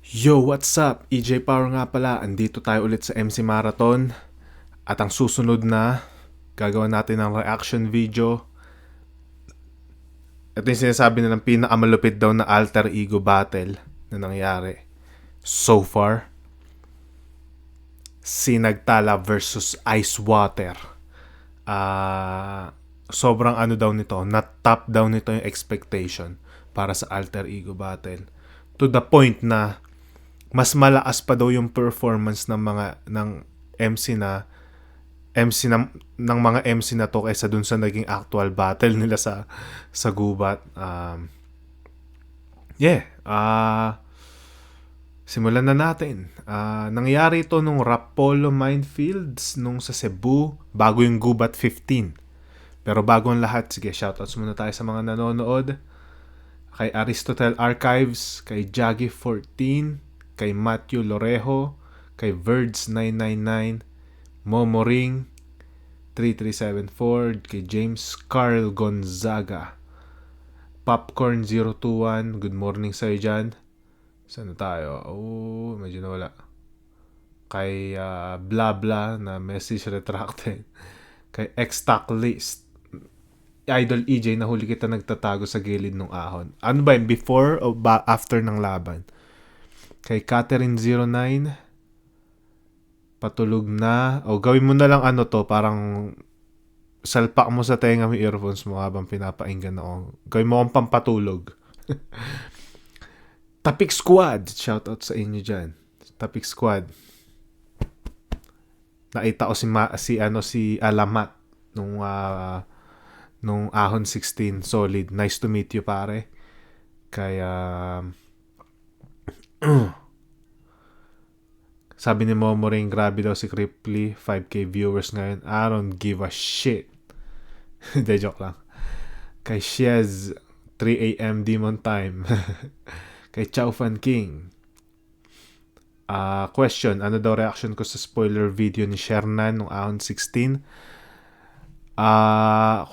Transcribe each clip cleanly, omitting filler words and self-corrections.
Yo, what's up? EJ Power nga pala. Andito tayo ulit sa MC Marathon. At ang susunod na, gagawa natin ng reaction video. Ito yung sinasabi nilang pinakamalupit daw na alter ego battle na nangyari so far. Sinagtala versus Ice Water. Sobrang ano daw nito, na-top daw nito yung expectation para sa alter ego battle. To the point na mas malakas pa daw yung performance ng MC na ng mga MC na to kaysa dun sa naging actual battle nila sa gubat. Simulan na natin. Nangyari ito nung Rapolo Minefields nung sa Cebu bago yung Gubat 15. Pero bago ang lahat, sige, shoutouts muna tayo sa mga nanonood. Kay Aristotle Archives, kay Jaggy 14, kay Matthew Lorejo, kay Verds999, Momoring 3374, kay James Carl Gonzaga, Popcorn021, good morning sa'yo dyan. Saan na tayo? Oh, medyo nawala. Kay Blabla na message retracted. Kay X-Tack List, Idol EJ, nahuli kita nagtatago sa gilid ng ahon. Ano ba yun? Before o after ng laban? Kay Catherine09, patulog na. O gawin mo na lang ano to, parang salpak mo sa tenga mo earphones mo habang pinapainggan ako. Gawin mo akong pampatulog. Tapik Squad, shoutout sa inyo dyan. Tapik Squad. Nakita ko si Alamat nung Ahon 16, solid. Nice to meet you, pare. Kaya sabi ni Momoring, grabe daw si Cripply, 5k viewers ngayon. I don't give a shit. De, joke lang. Kay Shez, 3 AM Demon Time. Kay Chow Fan King. Question, ano daw reaction ko sa spoiler video ni Shernan nung Ahon 16?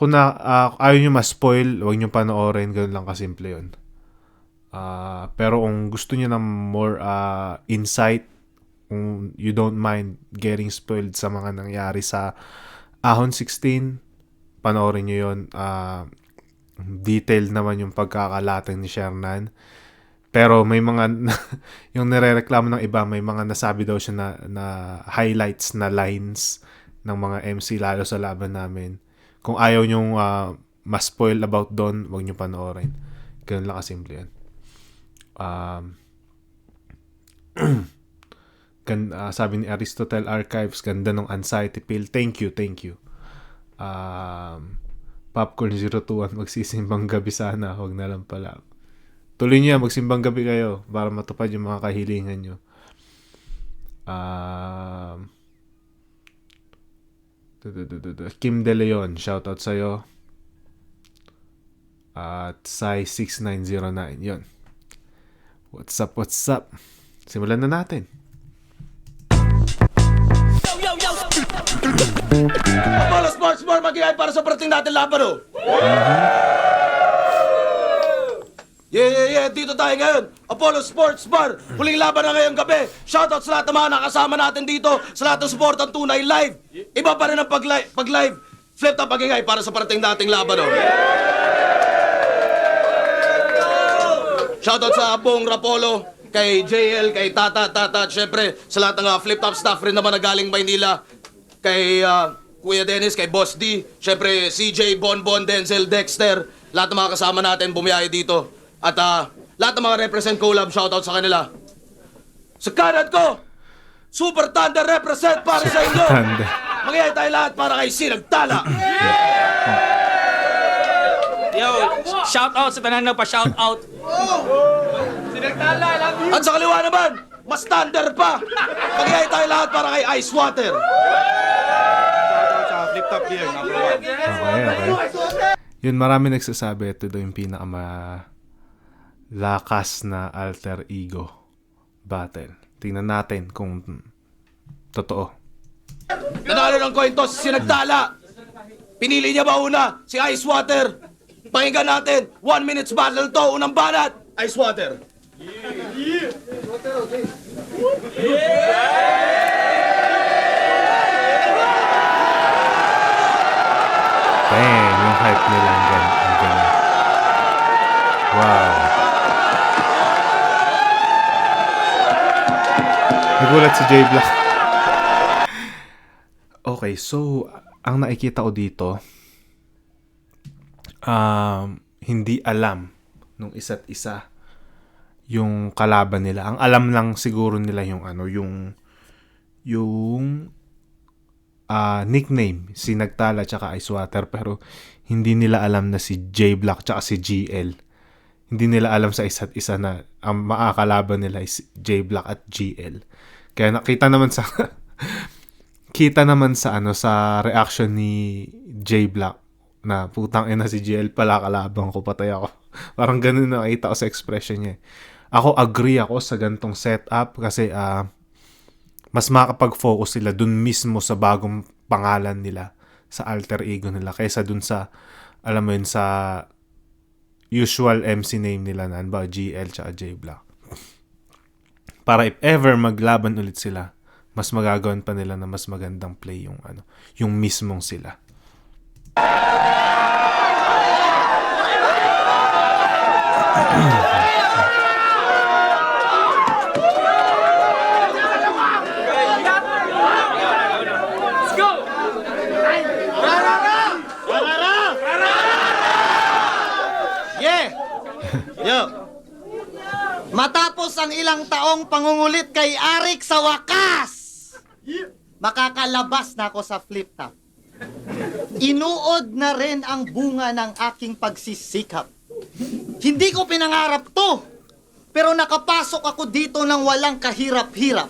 Kung ayaw nyo ma-spoil, huwag nyo panoorin, ganun lang kasimple yun. Pero kung gusto niyo ng more insight, kung you don't mind getting spoiled sa mga nangyari sa Ahon 16, panoorin niyo yun. Detailed naman yung pagkakalatag ni Shernan. Pero may mga yung nirereklamo ng iba, may mga nasabi daw siya na highlights na lines ng mga MC lalo sa laban namin. Kung ayaw nyong ma-spoil about doon, huwag nyo panoorin. Ganun lang kasimple yan. Sabi ni Aristotle Archives, ganda ng anxiety pill. Thank you. Popcorn021, magsisimbang gabi sana, huwag na lang pala. Tuloy niya, magsimbang gabi kayo para matupad yung mga kahilingan nyo. Kim De Leon, shoutout sa'yo. At Sai6909, yun. What's up? Simulan na natin. Apollo Sports Bar, mag-iay para sa parating natin laban, oh! Yeah, dito tayo ngayon. Apollo Sports Bar, huling laban na ngayong gabi. Shoutout sa lahat ng mga nakasama natin dito, sa lahat ng support ng Tunay Live. Iba pa rin ang pag-live. Flip top mag-iay para sa parating nating laban, oh! Shoutout sa buong Rapolo, kay JL, kay Tata, at syempre sa lahat ng flip-top staff rin naman na galing Maynila. Kay Kuya Dennis, kay Boss D, syempre CJ, Bonbon, Denzel, Dexter, lahat ng mga kasama natin bumiyahe dito. At lahat ng mga represent collab, shoutout sa kanila. Sa kanan ko, Super Thunder represent para sa inyo. Magyayay tayo lahat para kay Sinagtala. Yo, shout out sa tanan na pa shout out. Sinagtala, love you. At sa kaliwa naman, mas thunder pa. Magyayay tayo lahat para kay Ice Water. Shout out sa Flip Top Gear, number 1. Okay. Yun, marami nagsasabi ito daw yung lakas na alter ego battle. Tingnan natin kung totoo. Nanalo ng coin toss si Sinagtala. Pinili niya ba una si Ice Water? Pakinggan natin, 1 minutes battle to, unang banat, Ice Water. Dang, yung hype nila ang galing. Wow. Nagulat si J Black. Okay, so ang nakikita ko dito, hindi alam nung isa't isa yung kalaban nila. Ang alam lang siguro nila yung nickname, si Nagtala tsaka Icewater, pero hindi nila alam na si J Black tsaka si GL. Hindi nila alam sa isa't isa na ang makakalaban nila is J Black at GL. Kaya nakita naman sa sa reaction ni J Black na putang ina si GL pala kalaban ko, patay ako. Parang ganun na nakita ko sa expression niya. Ako agree ako sa gantong setup kasi mas makapag-focus sila dun mismo sa bagong pangalan nila, sa alter ego nila, kaysa dun sa, alam mo yun, sa usual MC name nila na ba, GL tsaka J Black. Para if ever maglaban ulit sila, mas magagawan pa nila na mas magandang play yung mismong sila. Yeah! Yo! Matapos ang ilang taong pangungulit kay Arik sa wakas, makakalabas na ako sa flip top. Inuod na rin ang bunga ng aking pagsisikap. Hindi ko pinangarap to, pero nakapasok ako dito ng walang kahirap-hirap.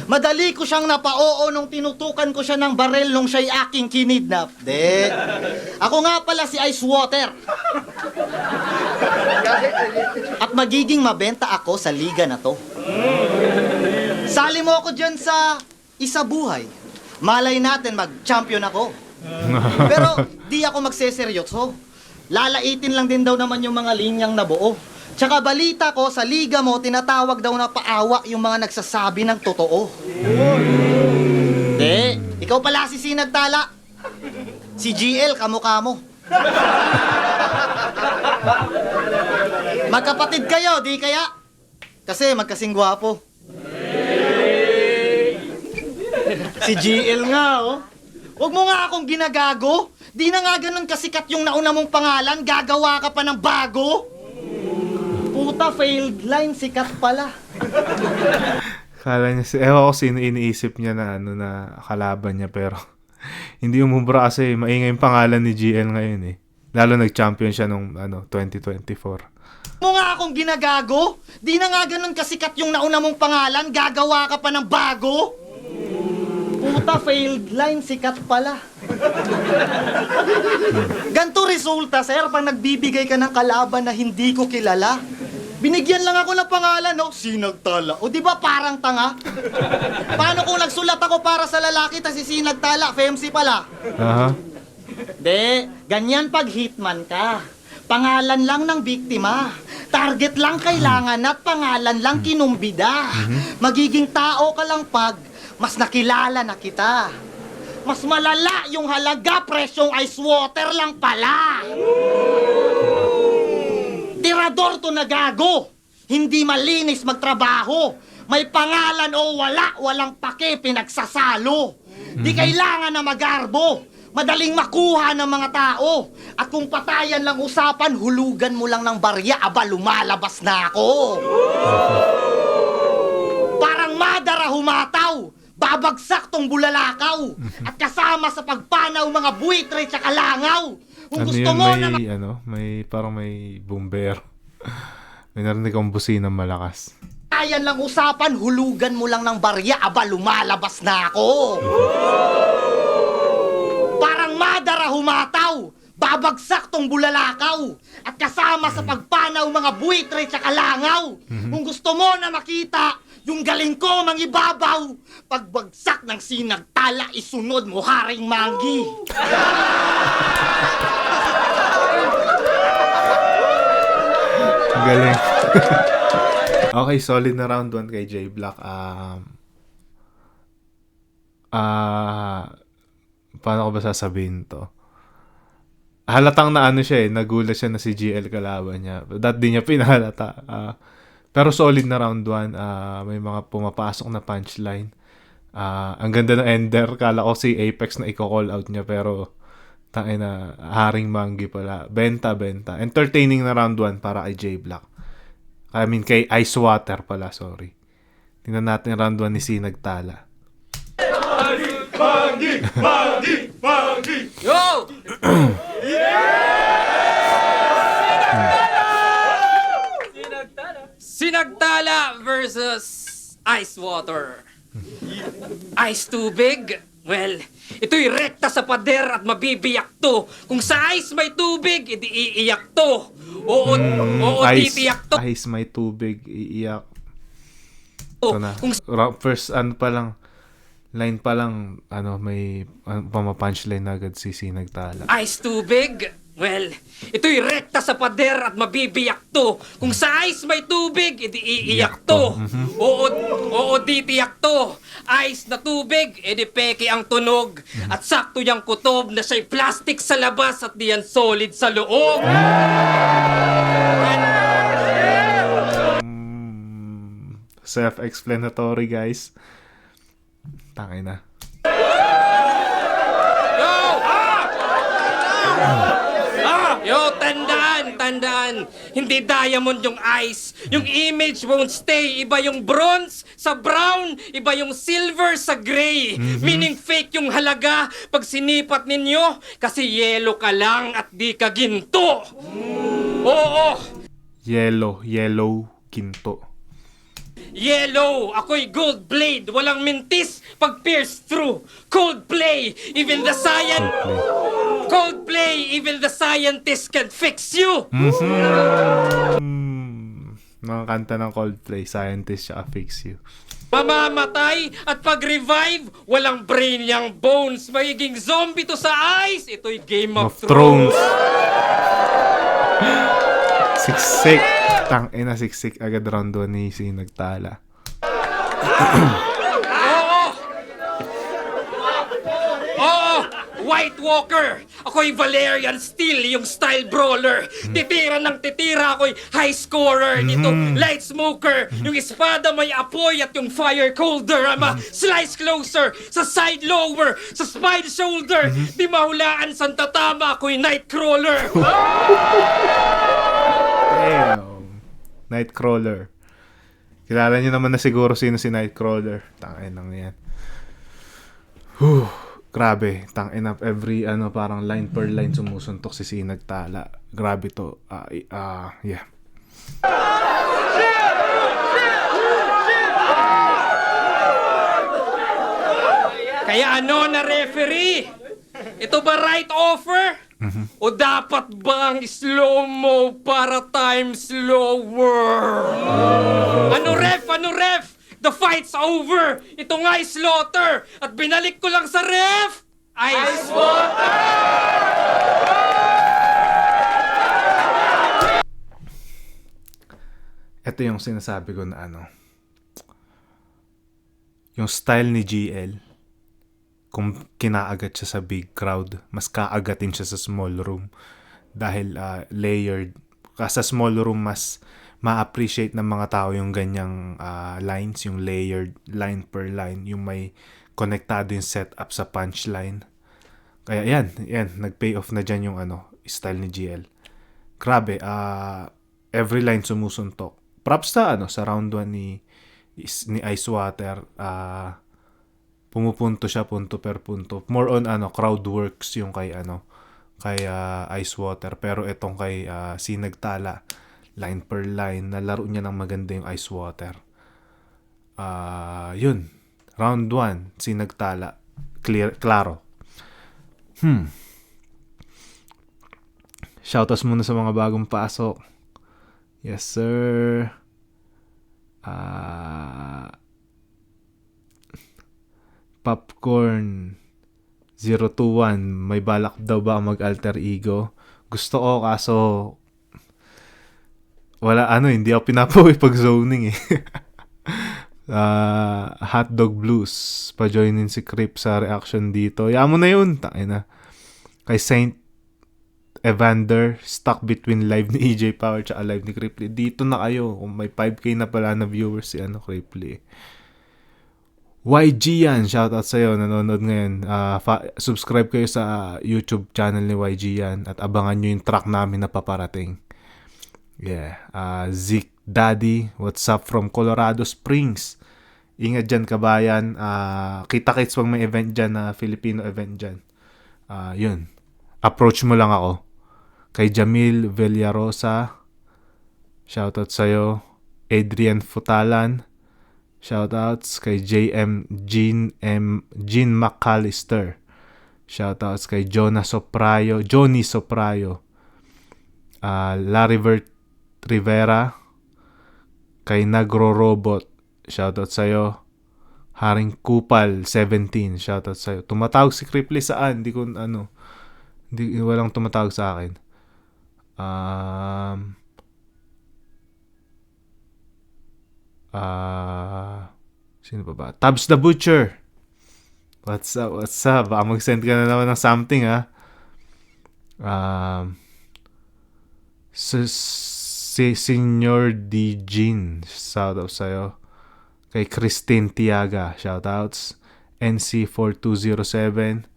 Madali ko siyang napaoo nung tinutukan ko siya ng barel nung siya'y aking kinidnap. Ako nga pala si Icewater. At magiging mabenta ako sa liga na to. Sali mo ako dyan sa isa buhay. Malay natin mag-champion ako. Pero di ako magseseryoso. Lalaitin lang din daw naman yung mga linyang nabuo. Tsaka balita ko, sa liga mo, tinatawag daw na paawa yung mga nagsasabi ng totoo. Ikaw pala si Sinagtala. Si GL, kamukha mo. Magkapatid kayo, di kaya? Kasi magkasing gwapo. Si GL nga, oh. Huwag mo nga akong ginagago. Di na nga ganun kasikat yung nauna mong pangalan, gagawa ka pa ng bago. Puta, failed line, sikat pala. Kala niya, ewan ko sino iniisip niya na na kalaban niya, pero hindi umubra kasi maingay yung pangalan ni GL ngayon eh. Lalo nag-champion siya nung 2024. Mo nga akong ginagago? Di na nga ganun kasikat yung nauna mong pangalan, gagawa ka pa ng bago? Puta, failed line, sikat pala. Ganto resulta, sir, pag nagbibigay ka ng kalaban na hindi ko kilala. Binigyan lang ako ng pangalan, no? Sinagtala. O di ba parang tanga? Paano kung nagsulat ako para sa lalaki tas si Sinagtala, FMC pala? Ganyan pag hitman ka. Pangalan lang ng biktima. Target lang kailangan at pangalan lang kinumbida. Magiging tao ka lang pag mas nakilala na kita. Mas malala yung halaga, presyong Icewater lang pala. Tirador to na gago. Hindi malinis magtrabaho. May pangalan o wala, walang pake, pinagsasalo. Di kailangan na magarbo. Madaling makuha ng mga tao. At kung patayan lang usapan, hulugan mo lang ng barya, aba lumalabas na ako. Parang madara humataw. Babagsak tong bulalakaw. At kasama sa pagpanaw mga buitre tsaka langaw. Kung gusto mo na may parang may bumbero. May narinig akong businang malakas. Ayan lang usapan, hulugan mo lang ng barya, aba lumalabas na ako. Parang madara humataw. Babagsak tong bulalakaw. At kasama sa pagpanaw mga buitre tsaka langaw. Kung gusto mo na makita yung galing ko mangibabaw, pagbagsak ng Sinagtala, isunod mo Haring Manggi. Galing. Okay, solid na round 1 kay J Black. Paano ko ba sasabihin to? Halatang na ano siya nagulat siya na si GL kalaban niya. That di niya pinahalata. Pero solid na round 1. May mga pumapasok na punchline. Ang ganda ng ender. Kala ko si Apex na i-call out niya pero tangin na Haring Manggi pala. Benta. Entertaining na round 1 para kay J Black. I mean kay Ice Water pala, sorry. Tingnan natin round 1 ni C nagtala. Yo! Sinagtala versus Ice Water. Ice tubig? Well, ito'y rekta sa pader at mabibiyak to. Kung sa ice may tubig, edi iiyak to. Oo, titiyak to. Ice may tubig, iiyak. Ito na. First, line pa lang, may pamapunchline na agad si nagtala. Ice tubig? Well, ito'y rekta sa pader at mabibiyak to. Kung sa ice may tubig, edi iiyak to. Oo, titiyak to. Ice na tubig, edi peke ang tunog. At sakto yung kutob na siya'y plastic sa labas at diyan solid sa loob. Self-explanatory, guys. Tangay na. Yo, tandaan. Hindi diamond yung ice. Yung image won't stay. Iba yung bronze sa brown, iba yung silver sa gray. Meaning fake yung halaga pag sinipat ninyo kasi yellow ka lang at di ka ginto. Oo. Yellow, ginto. Yellow, ako'y gold blade, walang mintis pag pierce through. Coldplay, even the scientist can fix you. Mga kanta ng Coldplay, scientist siya fix you. Mamamatay at pag-revive, walang brain yung bones. Magiging zombie to sa ice. Ito'y Game of Thrones. Siksik. Tangina, siksik agad round 1 ni si nagtala. Oo! White Walker! Ako'y Valerian Steel, yung style brawler. Titira ng titira, ako'y high scorer. Dito, light smoker. Yung espada may apoy at yung fire colder. Ama, slice closer, sa side lower, sa spine shoulder. Di mahulaan sa tatama, ako'y nightcrawler. Damn. Nightcrawler. Kilala niyo naman na siguro sino si Nightcrawler. Tangin lang yan. Grabe. Tangin up every parang line per line sumusuntok si nagtala. Grabe to. Yeah. Kaya na referee? Ito ba right offer? O dapat bang slow-mo para time slower? Ano ref? The fight's over! Ito nga'y slaughter! At binalik ko lang sa ref! Ice water! Ito yung sinasabi ko na yung style ni GL, kung kinaagat siya sa big crowd, mas kaagatin siya sa small room dahil layered. Sa small room mas ma-appreciate ng mga tao yung ganyang lines, yung layered line per line, yung may konektado yung setup sa punchline. Kaya yan, nag-pay off na dyan yung style ni GL. Grabe, every line sumusuntok. Props sa round 1 ni Ice Water. Pumupunto siya punto per punto. More on crowd works yung kay Ice Water, pero itong kay Nagtala, line per line, nalaro niya ng maganda yung Ice Water. Yun. Round 1, Nagtala. Klaro. Shoutouts muna sa mga bagong pasok. Yes, sir. Popcorn 021, may balak daw ba mag-alter ego? Gusto ko, kaso wala hindi ako pinapauwi pag zoning eh. Hotdog Blues, pa-joinin si Crip sa reaction dito. Yaan mo na yun, tangina. Kay Saint Evander, stuck between live ni EJ Power tsaka live ni Cripply. Dito na kayo. Kung may 5K na pala na viewers si Cripply. YG yan. Shoutout sa'yo. Nanonood ngayon. Subscribe kayo sa YouTube channel ni YG yan. At abangan nyo yung track namin na paparating. Yeah. Zeke Daddy. What's up from Colorado Springs? Ingat dyan, kabayan. Kita-kits pag may event dyan na Filipino event dyan. Yun. Approach mo lang ako. Kay Jamil Villarosa, shoutout sa'yo. Adrian Futalan, shoutouts. Kay Jean McAllister, shoutouts. Kay Johnny Soprayo, Larry Rivera, kay Nagro Robot, shoutout sa'yo. Haring Kupal 17, shoutout sa'yo. Tumatawag si Cripply saan? Hindi ko walang tumatawag sa akin. Sino pa ba? Tabs the Butcher. What's up? Baka mag-send ka na naman ng something, ha? Si Senior D. Jean, shoutout sa'yo. Kay Christine Tiaga, shoutouts. NC4207,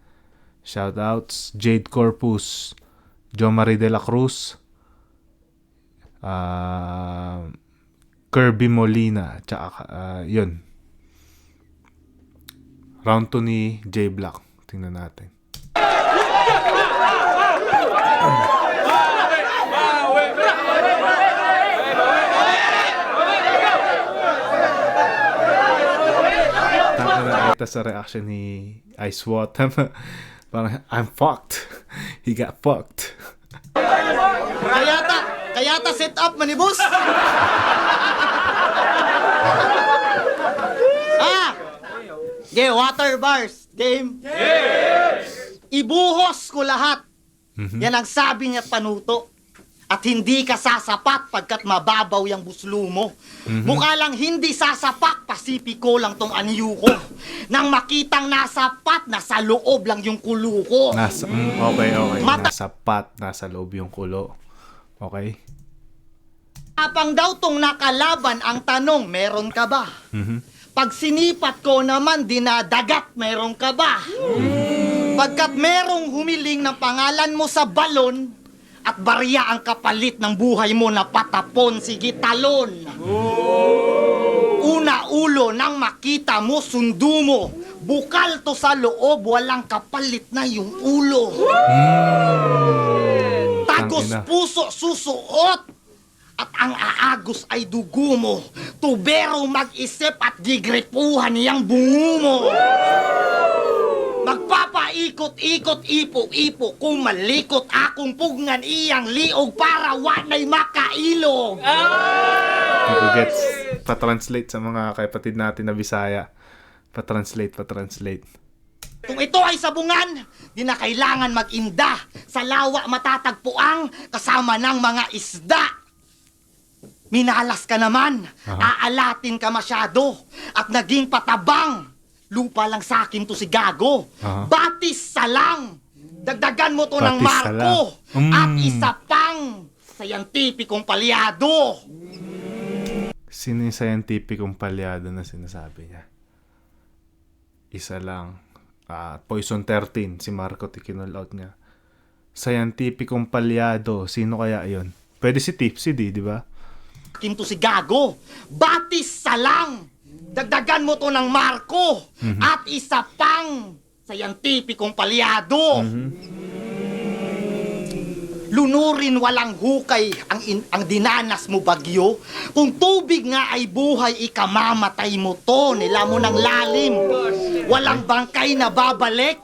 shoutouts. Jade Corpus, Jo Marie de la Cruz, Kirby Molina, tsaka yun. Round 2 ni J Black. Tingnan natin. Nakita sa reaction ni Ice Water. Parang, I'm fucked. He got fucked. Kayata set up manibus. Water bars. Game. Yes! Ibuhos ko lahat. Yan ang sabi niya Panuto. At hindi ka sasapat pagkat mababaw yung buslo mo. Mukha lang hindi sasapat, pasipiko lang tong anyo ko. Nang makitang nasapat, nasa loob lang yung kulo ko. Okay. Nasapat, nasa loob yung kulo. Okay. Apang daw tong nakalaban, ang tanong, meron ka ba? Pag sinipat ko naman, dinadagat, meron ka ba? Pagkat merong humiling ng pangalan mo sa balon, at barya ang kapalit ng buhay mo na patapon, sige talon. Una ulo nang makita mo, sundo mo. Bukal to sa loob, walang kapalit na yung ulo. Tagos puso susuot, at ang aagos ay dugo mo. Tubero mag-isip at gigripuhan niyang bungo mo. Magpapaikot-ikot, ipo-ipo, kung malikot akong pugnan iyang liog para wanay makailog. People gets pa-translate sa mga kapatid natin na Bisaya. Pa-translate. Kung ito ay sabungan, di na kailangan mag-inda. Sa lawa matatagpuang kasama ng mga isda. Minalas ka naman, aalatin ka masyado, at naging patabang. Lupa lang sa akin to si Gago. Batis salang. Dagdagan mo to ng Batis marko. At isa pang scientificong palyado. Sino yung scientificong palyado na sinasabi niya? Isa lang. Poison 13, si Marco tikinol out niya. Scientificong palyado, sino kaya yon? Pwede si Tipsy di ba? Akin to si Gago. Batis salang. Dagdagan mo to ng marko. At isa pang scientificong palyado. Lunurin walang hukay ang dinanas mo bagyo. Kung tubig nga ay buhay, ikamamatay mo to. Nila mo ng lalim. Walang bangkay na babalik.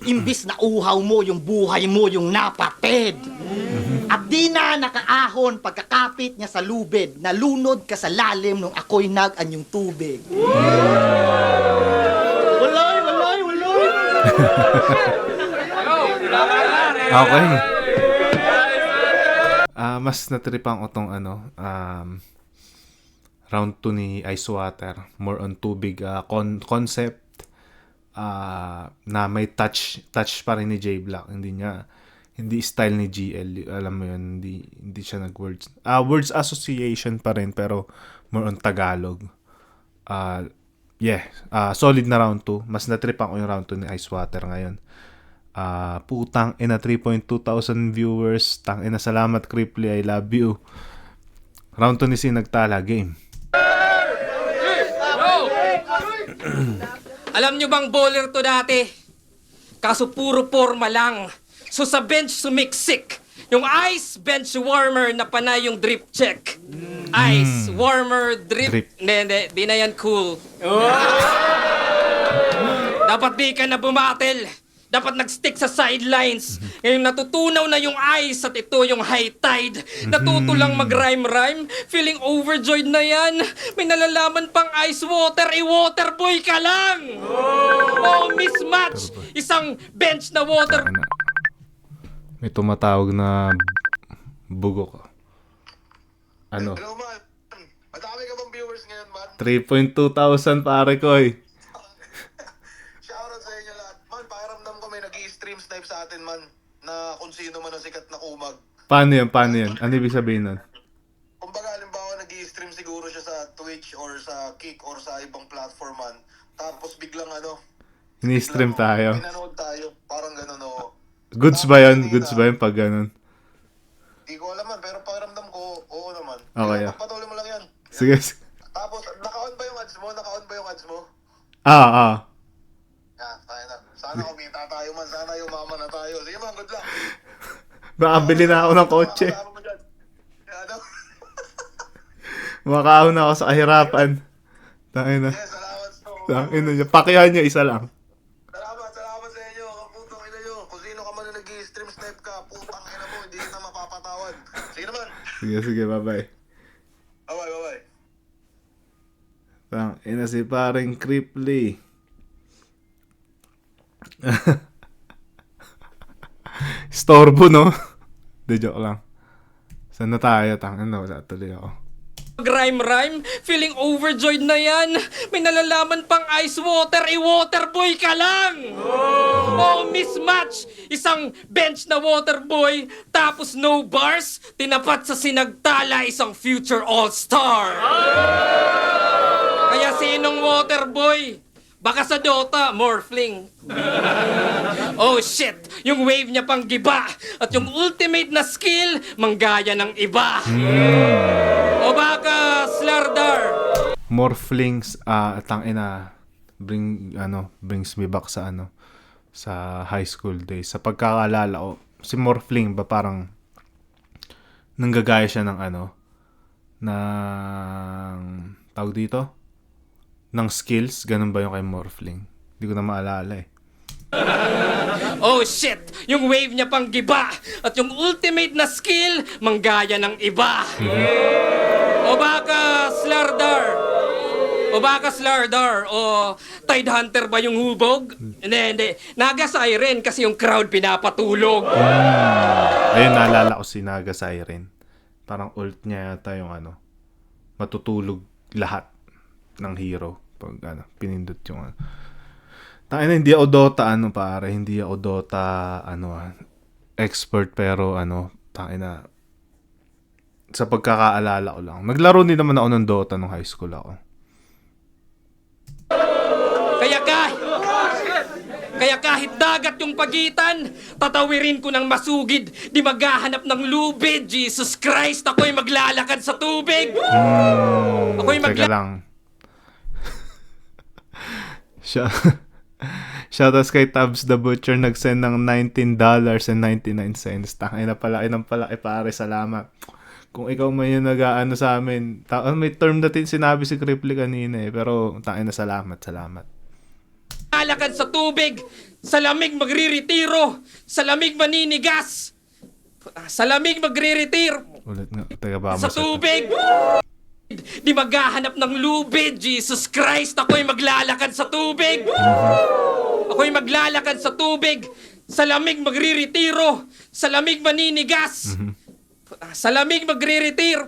Imbis na uhaw mo yung buhay mo yung napatid. At di na nakaahon pagkakapit niya sa lubid, nalunod ka sa lalim nung ako'y nag-anyong tubig. Walay! Okay. Mas natripan ko tong round 2 ni Ice Water. More on tubig concept. Na may touch pa rin ni J Black. Hindi style ni GL. Alam mo yun, hindi siya nag-words. Words association pa rin, pero more on Tagalog. Solid na round 2. Mas natripan ko yung round 2 ni Ice Water ngayon. Putang ina, 3,200 viewers. Tang ina, salamat Cripply, I love you. Round 2 ni Sinagtala, game. Alam nyo bang bowler to dati? Kaso puro forma lang. So sa bench sumiksik. Yung ice bench warmer na panay yung drip check. Ice warmer drip. Hindi, di na yan cool. Dapat di ka na bumatel. Dapat nag-stick sa sidelines. Ngayon natutunaw na yung ice at ito yung high tide. Natuto lang mag-rhyme-rhyme. Feeling overjoyed na yan. May nalalaman pang ice water. I-water boy ka lang! Oh, mismatch! Isang bench na water. May tumatawag na bugo ko. Ano? Hello, man. Madami ka bang viewers ngayon, man? 3,200 pare ko eh. Shoutout sa inyo lahat. Man, pakiramdam ko may nag-i-stream snipe sa atin, man. Na kung sino man ang sikat na kumag. Paano yan? Ano ibig sabihin nun? Kumbaga, halimbawa, nag-i-stream siguro siya sa Twitch or sa Kick or sa ibang platform, man. Tapos biglang Ini-stream tayo. pinanood tayo. Parang ganun, oo. Goods ba yun? Goods ba yun pag ganun? Di ko alam, man. Pero pakiramdam ko, oo naman. Okay, Kaya ah. pagpatuloy mo lang yan. Sige. Tapos, naka-on ba yung ads mo? Naka-on ba yung ads mo? Yan, tayo na. Sana kumita tayo, man. Sana umama na tayo. Sige, man. Good luck. Makabili na ako ng kotse. Kasama mo dyan. Ano? Makakaon na ako sa kahirapan. Tangin na. Yes, salamat po. Tangin na. Pakihan niya isa lang. Salamat sa inyo. Kaputong ina nyo. Kung sino ka man na nag-i-stream snipe ka, putang ina mo, hindi kita mapapatawad. Sige naman. Sige, bye-bye. Bye-bye. Tangin na si paring Cripply. Storbo, no? De joke lang. Saan na tayo? Tangin na, wala tuloy ako. Mag-rhyme-rhyme. Feeling overjoyed na yan. May nalalaman pang ice water. I-water boy ka lang! Oh, mismatch! Isang bench na water boy. Tapos no bars. Tinapat sa Sinagtala isang future all-star. Kaya sinong water boy? Baka sa Dota, Morphling. Oh shit! Yung wave niya pang giba. At yung ultimate na skill, manggaya ng iba. O baka Slardar. Morphlings, tangina, brings me back sa sa high school days. Sa pagkakaalala ko, si Morphling ba parang nanggagaya siya ng ng tawag dito? Ng skills, ganun ba yung kay Morphling? Hindi ko na maalala eh. Oh shit! Yung wave niya pang giba. At yung ultimate na skill, manggaya ng iba. O baka Slardar. O Tide Hunter ba yung hubog? Hindi. Naga Siren kasi yung crowd pinapatulog. Ayun, naalala ko si Naga Siren. Parang ult niya yata yung matutulog lahat ng hero pag pinindot yung Tangina, hindi ako Dota pare, hindi ako Dota expert, pero tangina, sa pagkakaalala ko lang. Naglaro din naman ako ng Dota nung high school ako. Kaya kahit dagat yung pagitan, tatawirin ko ng masugid, di maghahanap ng lubid. Jesus Christ, ako'y maglalakad sa tubig. Teka lang. Shoutouts kay Tabs the Butcher, nag-send ng $19.99. Tangina, palaki ng palaki pare, salamat. Kung ikaw man yung nag-aano sa amin, may term natin sinabi si Cripply kanina pero tangina, salamat. Maglalakad sa tubig, sa lamig magriretiro, sa lamig maninigas, sa lamig magriretiro, Ulit nga, teka ba sa tubig. Di maghahanap ng lubid. Jesus Christ, ako'y maglalakad sa tubig. Ako'y maglalakad sa tubig, sa lamig magriretiro, sa lamig maninigas, Sa lamig magre-retiro.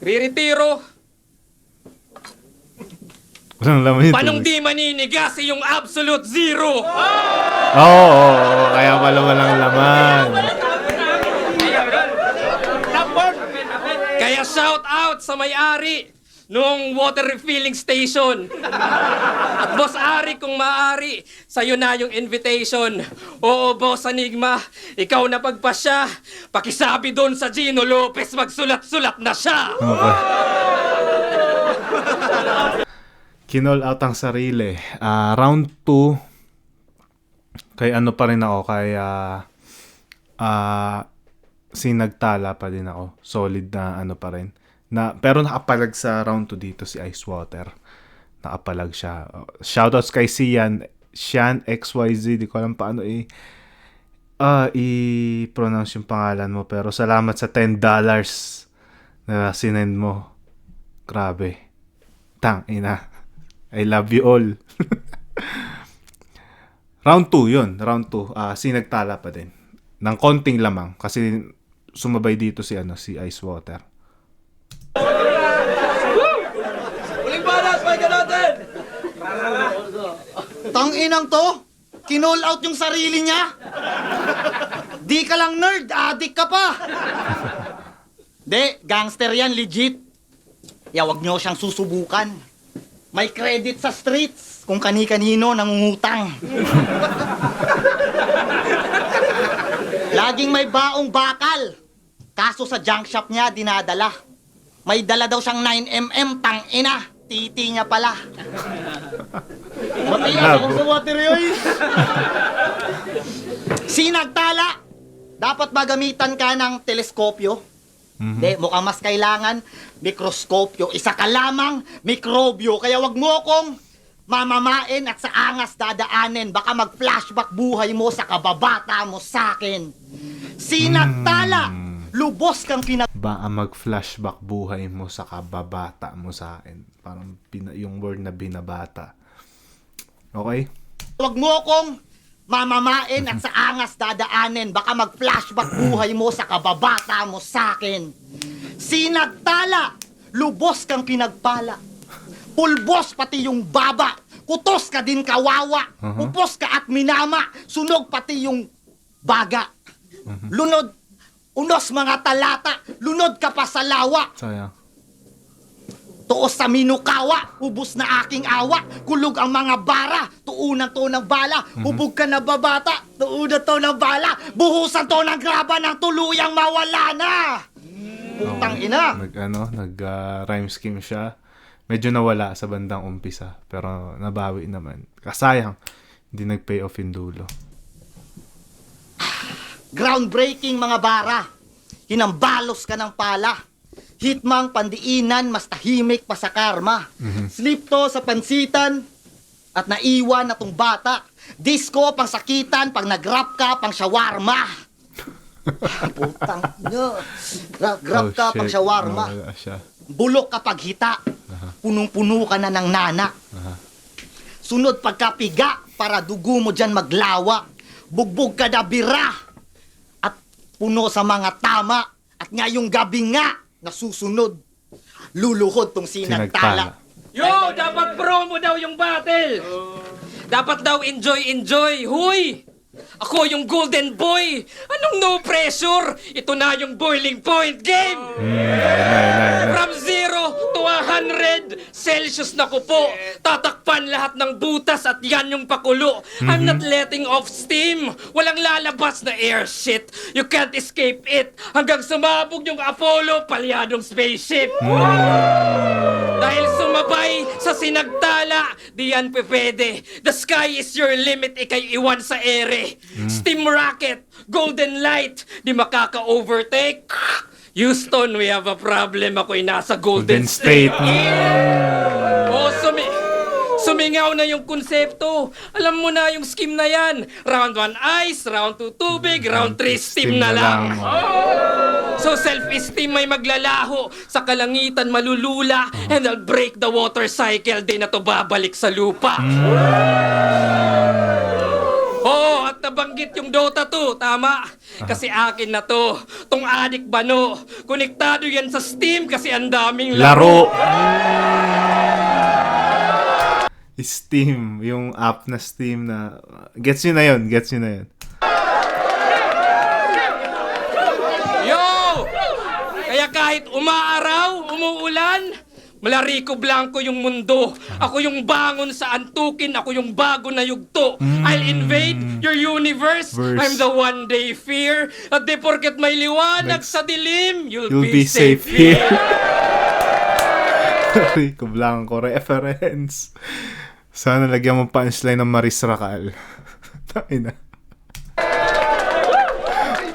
Re-retiro. Walang laman yung Panong tubig. di maninigas yung absolute zero. Oo, kaya pala walang laman. Kaya shout out sa may-ari nung water refilling station. At Boss Ari, kung maaari, sa'yo na yung invitation. Oo, Boss Enigma, ikaw na pagpasya. Pakisabi doon sa Gino Lopez, magsulat-sulat na siya. Okay. Kinall out ang sarili. Round 2, kay ano pa rin ako, kay sinagtala pa din ako. Solid na ano pa rin. Pero nakapalag sa round 2 dito si Ice Water. Nakapalag siya. Shoutouts kay Sian XYZ. Di ko alam paano i-pronounce yung pangalan mo. Pero salamat sa $10 na sinend mo. Grabe. Tangina. I love you all. Round 2 yun. Round 2. Sinagtala pa din. Ng konting lamang. Kasi sumabay dito si Ice Water. Uling balas, balikan natin! Tanginang to, kinall out yung sarili niya. Di ka lang nerd, addict ka pa. De, gangster yan, legit. Wag nyo siyang susubukan. May credit sa streets kung kani-kanino nangungutang. Laging may baong bakal. Kaso sa junk shop niya, dinadala. May dala daw siyang 9mm, tangina. Titi niya pala. Matiyan ako sa water yoy. Sinagtala. Dapat ba gamitan ka ng teleskopyo? Hindi, mukhang mas kailangan mikroskopyo. Isa ka lamang, mikrobyo. Kaya wag mo akong mamamain at sa angas dadaanin. Baka mag-flashback buhay mo sa kababata mo sa'kin. Sinagtala. Lubos kang Baka mag-flashback buhay mo sa kababata mo sa akin. Parang yung word na binabata. Okay? Wag mo akong mamamain at sa angas dadaanin. Baka mag-flashback buhay mo sa kababata mo sa'kin. Sinagtala. Lubos kang pinagpala. Pulbos pati yung baba. Kutos ka din kawawa. Upos ka at minama. Sunog pati yung baga. Lunod. Unos mga talata. Lunod ka pa sa lawa. Sayang. Tuos sa minukawa, ubus na aking awa. Kulog ang mga bara, tuunan to ng bala. Hubog ka na babata, tuunan to ng bala. Buhusan to ng graba ng tuluyang mawala na. Putang ina. Nag-rhyme scheme siya. Medyo nawala sa bandang umpisa. Pero nabawi naman. Kasayang, hindi nag-pay off yung dulo. Groundbreaking mga bara. Hinambalos ka ng pala. Hitmang pandiinan, mas tahimik pa sa karma. Slip to sa pansitan at naiwan na tong bata. Disco pang sakitan, pag nag-rap ka, pang shawarma. Putang ina. Rap ka, pang shawarma. Nawala siya. Bulok kapag hita. Punong-puno ka na ng nana. Sunod pagkapiga para dugo mo dyan maglawa. Bugbog ka na bira. At puno sa mga tama. At ngayong gabi nga, nasusunod. Luluhod tong sinagtala. Yo, dapat promo daw yung battle. Dapat daw enjoy. Huy! Ako yung golden boy. Anong no pressure? Ito na yung boiling point game. From 0 to 100 Celsius na ko po. Tatakpan lahat ng butas at yan yung pakulo. I'm not letting off steam. Walang lalabas na air shit. You can't escape it. Hanggang sumabog yung Apollo, palyadong spaceship. Dahil sumabay sa sinagtala, di yan pwede. The sky is your limit, ikay iwan sa ere. Steam rocket, golden light, di makaka-overtake. Houston, we have a problem. Ako'y nasa Golden State. Oh, sumingaw na yung konsepto. Alam mo na yung scheme na yan. Round 1 ice, round 2 tubig, round 3 steam na lang. So self-esteem may maglalaho, sa kalangitan malulula, and I'll break the water cycle, di na to babalik sa lupa. Oo, at nabanggit yung Dota 2, tama? Kasi akin na to. Tong Adik Bano. Konektado yan sa Steam kasi ang daming Laro! Steam, yung app na Steam na... Gets nyo na yun. Yo! Kaya kahit umaaraw, umuulan, mala Rico Blanco yung mundo. Ako yung bangon sa antukin, ako yung bago na yugto. I'll invade your universe. Verse. I'm the one day fear. At di porket may liwanag sa dilim, you'll Be be safe safe here. here. Rico Blanco reference. Sana lagyan mo punchline ng Maris Racal. Tangina.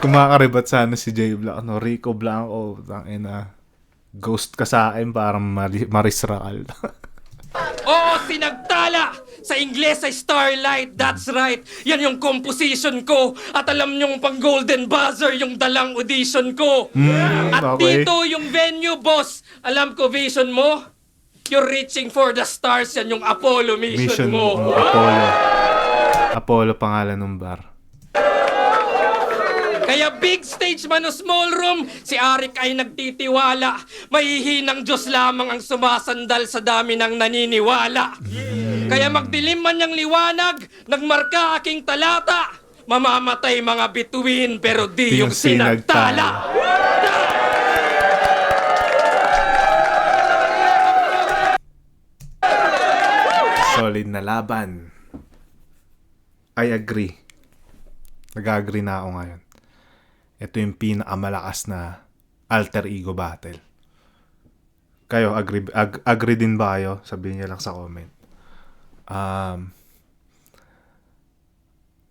Kumakaribat sana si Jay Black. No, Rico Blanco. Tangina. Ghost ka sa akin parang Maris Racal. Oo, sinagtala! Sa Ingles ay Starlight, that's right. Yan yung composition ko. At alam nyong pang Golden Buzzer yung dalang audition ko. At okay. dito yung venue, boss. Alam ko vision mo? You're reaching for the stars. Yan yung Apollo mission mo. Apollo pangalan ng bar. Kaya big stage man o small room, si Arik ay nagtitiwala. Mahihinang Diyos lamang ang sumasandal sa dami ng naniniwala. Kaya magdilim man niyang liwanag, nagmarka aking talata. Mamamatay mga bituin pero di yung sinagtala. Solid na laban. I agree. Nag-agree na ako ngayon. Ito yung pinakamalakas na alter ego battle. Kayo, agree din ba kayo? Sabihin niyo lang sa comment.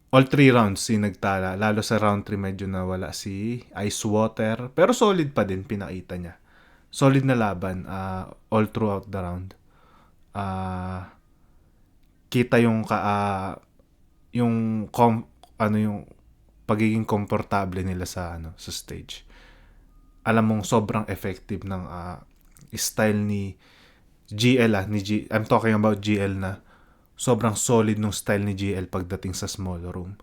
All 3 rounds nagtala. Lalo sa round 3 medyo nawala si Ice Water. Pero solid pa din, pinakita niya. Solid na laban all throughout the round. Kita yung yung pagiging komportable nila sa sa stage. Alam mong sobrang effective ng style ni GL I'm talking about GL na sobrang solid ng style ni GL pagdating sa small room.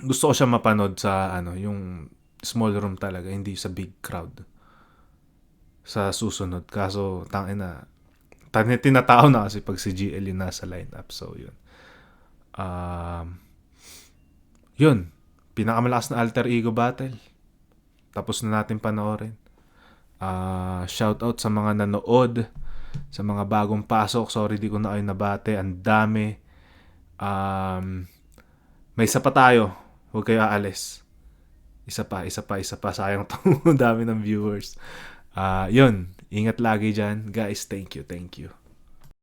Gusto ko siya mapanood sa yung small room talaga, hindi sa big crowd. Sa susunod. Kaso tinatao na kasi pag si GL yung nasa lineup. So, yun. Yun. Pinakamalakas na alter ego battle. Tapos na natin panoorin. Shoutout sa mga nanood. Sa mga bagong pasok. Sorry, di ko na kayo nabate. Ang dami. May isa pa tayo. Huwag kayo aalis. Isa pa. Sayang to. Dami ng viewers. Yun. Ingat lagi dyan. Guys, thank you.